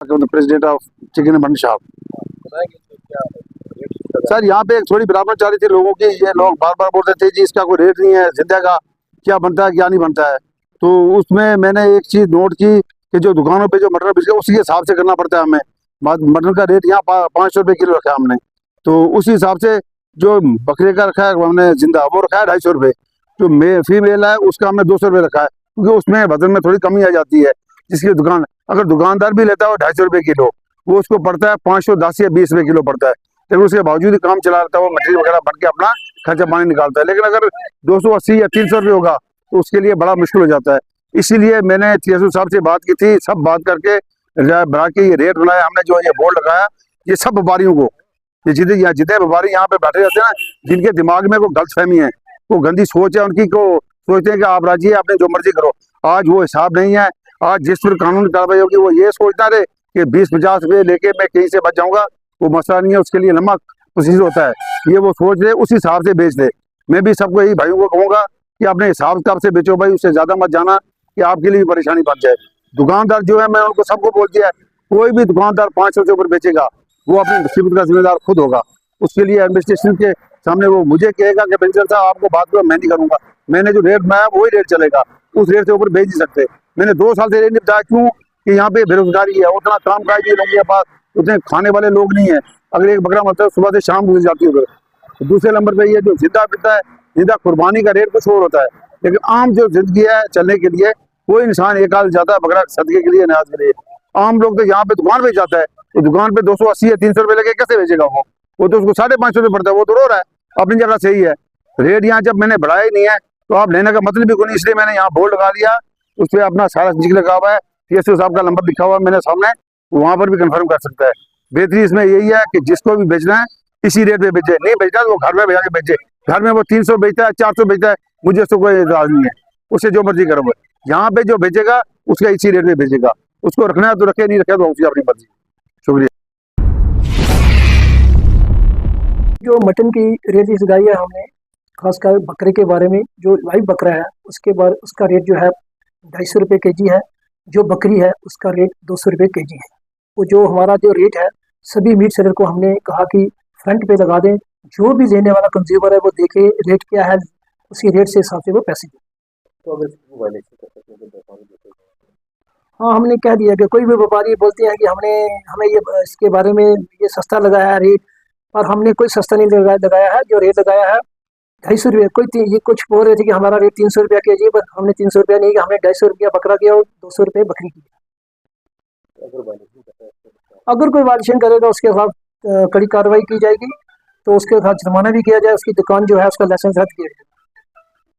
President of chicken Mandi shop. Sir यहाँ पे एक थोड़ी बराबर चाह रही थी लोगों की, ये लोग बार बार बोलते थे जी इसका कोई रेट नहीं है, जिंदा का क्या बनता है क्या नहीं बनता है। तो उसमें मैंने एक चीज नोट की कि जो दुकानों पे जो मटन बिक उसी हिसाब से करना पड़ता है हमें। मटन का रेट यहाँ 500 रुपये किलो रखा है हमने, तो उसी हिसाब से जो बकरे का रखा है हमने जिंदा वो रखा है 250 रुपये। जो फीमेल है उसका हमने 200 रुपये रखा है, क्योंकि उसमें वजन में थोड़ी कमी आ जाती है। जिसकी दुकान अगर दुकानदार भी लेता है वो 250 रुपये किलो, वो उसको पड़ता है 510 या 20 रुपये किलो पड़ता है। लेकिन उसके बावजूद काम चला रहता है, वो मटेरियल वगैरह भर के अपना खर्चा पानी निकालता है। लेकिन अगर 280 या 300 रुपये होगा तो उसके लिए बड़ा मुश्किल हो जाता है। इसीलिए मैंने TSU साहब से बात की थी, सब बात करके बना के ये रेट बनाया हमने। जो ये बोर्ड लगाया ये सब व्यापारियों को, ये जितने व्यापारी यहाँ पे बैठे रहते हैं ना, जिनके दिमाग में कोई गलतफहमी है, वो गंदी सोच है उनकी, को सोचते हैं कि आप राजी है आपने जो मर्जी करो। आज वो हिसाब नहीं है। आज जिस पर कानून कार्रवाई होगी वो ये सोचता रहे कि 20-50 रुपये लेके मैं कहीं से बच जाऊंगा, वो मसला नहीं है। उसके लिए लंबा प्रोसीजर होता है, ये वो सोच ले उस हिसाब से बेच दे। मैं भी सबको यही भाइयों को कहूंगा कि अपने हिसाब किताब से बेचो भाई, उससे ज्यादा मत जाना कि आपके लिए भी परेशानी बन जाए। दुकानदार जो है मैं उनको सबको बोल दिया है, कोई भी दुकानदार 500 से ऊपर बेचेगा वो अपनी मुसीबत का जिम्मेदार खुद होगा। उसके लिए एडमिनिस्ट्रेशन के सामने वो मुझे कहेगा कि प्रिंसिपल साहब आपको बात करो, मैं नहीं करूंगा। मैंने जो रेट बनाया वही रेट चलेगा, उस रेट से ऊपर बेच नहीं सकते। मैंने 2 साल से रेट नहीं बताया, क्यों कि यहाँ पे बेरोजगारी है, उतना काम काज नहीं लोगों के पास, उतने खाने वाले लोग नहीं है। अगर एक बकरा मतलब सुबह से शाम गुजर जाती है उधर। तो दूसरे नंबर पे ये जो जिंदा बिकता है, जिंदा कुर्बानी का रेट कुछ और होता है। लेकिन आम जो जिंदगी है चलने के लिए कोई इंसान एक हाल जाता है बकरा सदके के लिए, न्याज के लिए। आम लोग तो यहाँ पे दुकान पे जाता है, तो दुकान पे 280 या 300 रुपये लेके कैसे बेचेगा वो तो उसको 550 रुपये पड़ता है। वो तो रो रहा है, अपनी जगह सही है। रेट यहाँ जब मैंने बढ़ाया ही नहीं है तो आप लेने का मतलब भी कोई नहीं, इसलिए मैंने यहाँ बोर्ड लगा दिया, उस पर अपना सारा जिक्र लगा हुआ है, TSU साहब का नंबर लिखा हुआ है मैंने सामने, वहां पर भी कंफर्म कर सकता है। बेहतरी इसमें यही है कि जिसको भी बेचना है इसी रेट पे बेचे, नहीं बेचना तो वो घर में भेजा के बेचे। घर में वो 300 बेचता है, 400 बेचता है, मुझे उसको कोई एतराज नहीं है, उससे जो मर्जी करो। यहाँ पे जो बेचेगा उसका इसी रेट में बेचेगा, उसको रखना है तो रखे, नहीं रखे तो उसकी अपनी मर्जी। शुक्रिया। जो मटन की रेट लगाई है हमने, खासकर बकरे के बारे में, जो लाइव बकरा है उसके बारे उसका रेट जो है 250 रुपये kg है। जो बकरी है उसका रेट 200 रुपये kg है। वो जो हमारा जो रेट है सभी मीट सेलर को हमने कहा कि फ्रंट पे लगा दें, जो भी लेने वाला कंज्यूमर है वो देखे रेट क्या है, उसी रेट से हिसाब से वो पैसे दें। तो अगर हाँ, हमने कह दिया कि कोई भी व्यापारी बोलते हैं कि हमें ये इसके बारे में ये सस्ता लगाया है रेट, और हमने कोई सस्ता नहीं लगाया है। जो रेट लगाया है 250 रुपये। ये कुछ बोल रहे थे कि हमारा रेट 300 रुपया kg, पर हमने 300 रुपया नहीं किया, हमने 250 रुपया बकरा किया और 200 रुपये बकरी किया। अगर कोई वायलेशन करेगा उसके खिलाफ कड़ी कार्रवाई की जाएगी, तो उसके साथ जुर्माना भी किया जाए, उसकी दुकान जो है उसका लाइसेंस रद्द किया जाए।